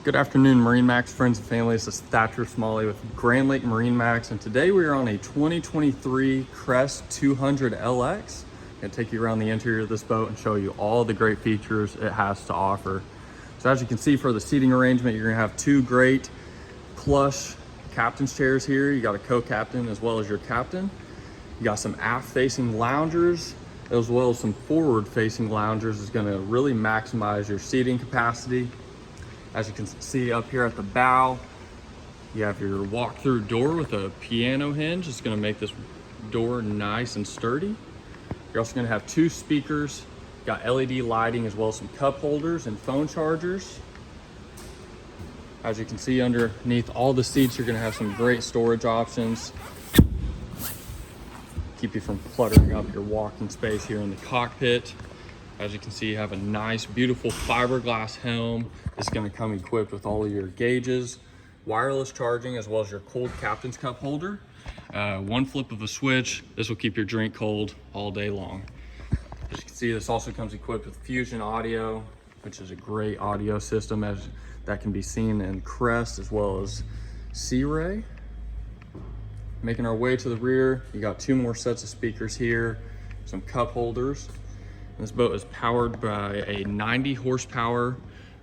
Good afternoon, MarineMax friends and family. This is Thatcher Smalley with Grand Lake MarineMax, and today we are on a 2023 Crest 200 LX. I'm gonna take you around the interior of this boat and show you all the great features it has to offer. So as you can see, for the seating arrangement, you're gonna have two great plush captain's chairs here. You got a co-captain as well as your captain. You got some aft-facing loungers as well as some forward-facing loungers. Is gonna really maximize your seating capacity. As you can see up here at the bow, you have your walk-through door with a piano hinge. It's gonna make this door nice and sturdy. You're also gonna have two speakers, got LED lighting as well as some cup holders and phone chargers. As you can see underneath all the seats, you're gonna have some great storage options. Keep you from cluttering up your walking space here in the cockpit. As you can see, you have a nice, beautiful fiberglass helm. It's gonna come equipped with all of your gauges, wireless charging, as well as your cold captain's cup holder. One flip of a switch, this will keep your drink cold all day long. As you can see, this also comes equipped with Fusion audio, which is a great audio system as that can be seen in Crest as well as Sea Ray. Making our way to the rear, you got two more sets of speakers here, some cup holders. This boat is powered by a 90 horsepower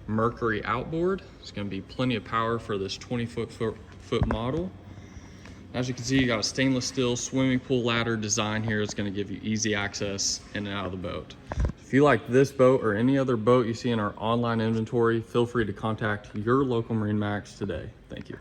Mercury outboard. It's going to be plenty of power for this 20-foot model. As you can see, you got a stainless steel swimming pool ladder design here. It's going to give you easy access in and out of the boat. If you like this boat or any other boat you see in our online inventory, feel free to contact your local MarineMax today. Thank you.